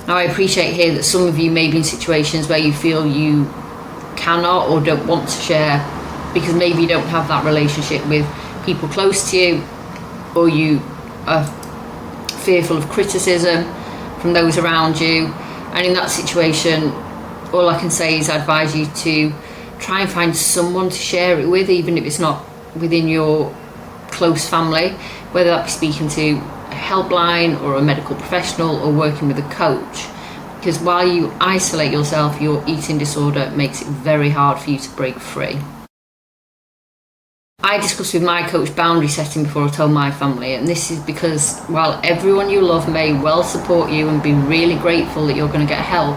Now, I appreciate here that some of you may be in situations where you feel you cannot or don't want to share because maybe you don't have that relationship with people close to you, or you are fearful of criticism from those around you. And in that situation, all I can say is I advise you to try and find someone to share it with, even if it's not within your close family, whether that be speaking to a helpline or a medical professional or working with a coach. Because while you isolate yourself, your eating disorder makes it very hard for you to break free. I discussed with my coach boundary setting before I told my family, and this is because while everyone you love may well support you and be really grateful that you're going to get help,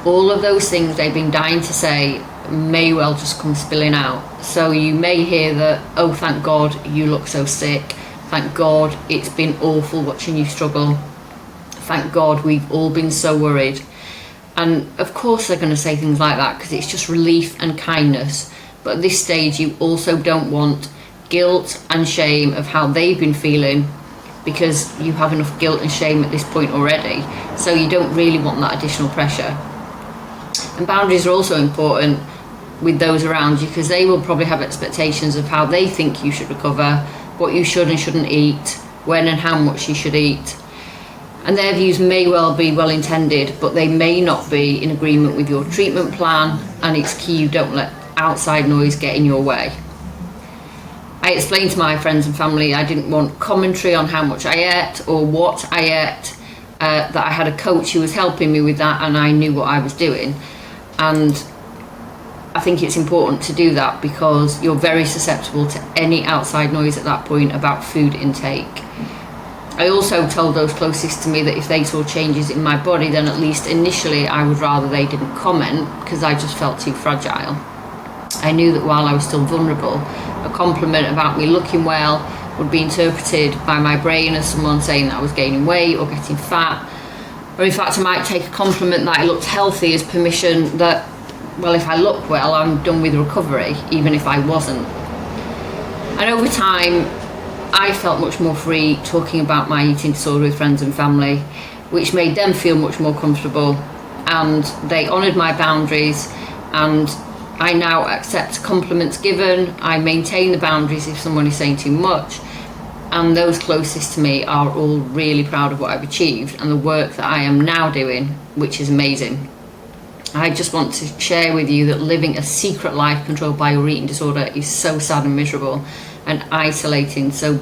all of those things they've been dying to say may well just come spilling out. So you may hear that, oh, thank God you look so sick, thank God it's been awful watching you struggle, thank God we've all been so worried. And of course they're going to say things like that because it's just relief and kindness. But at this stage you also don't want guilt and shame of how they've been feeling, because you have enough guilt and shame at this point already. So you don't really want that additional pressure. And boundaries are also important with those around you, because they will probably have expectations of how they think you should recover, what you should and shouldn't eat, when and how much you should eat. And their views may well be well intended, but they may not be in agreement with your treatment plan, and it's key you don't let outside noise get in your way. I explained to my friends and family I didn't want commentary on how much I ate or what I ate, that I had a coach who was helping me with that and I knew what I was doing. And I think it's important to do that because you're very susceptible to any outside noise at that point about food intake. I also told those closest to me that if they saw changes in my body, then at least initially I would rather they didn't comment, because I just felt too fragile. I knew that while I was still vulnerable, a compliment about me looking well would be interpreted by my brain as someone saying that I was gaining weight or getting fat. Or in fact, I might take a compliment that I looked healthy as permission that, well, if I look well, I'm done with recovery, even if I wasn't. And over time, I felt much more free talking about my eating disorder with friends and family, which made them feel much more comfortable, and they honoured my boundaries, and I now accept compliments given. I maintain the boundaries if someone is saying too much, and those closest to me are all really proud of what I've achieved and the work that I am now doing, which is amazing. I just want to share with you that living a secret life controlled by your eating disorder is so sad and miserable and isolating. So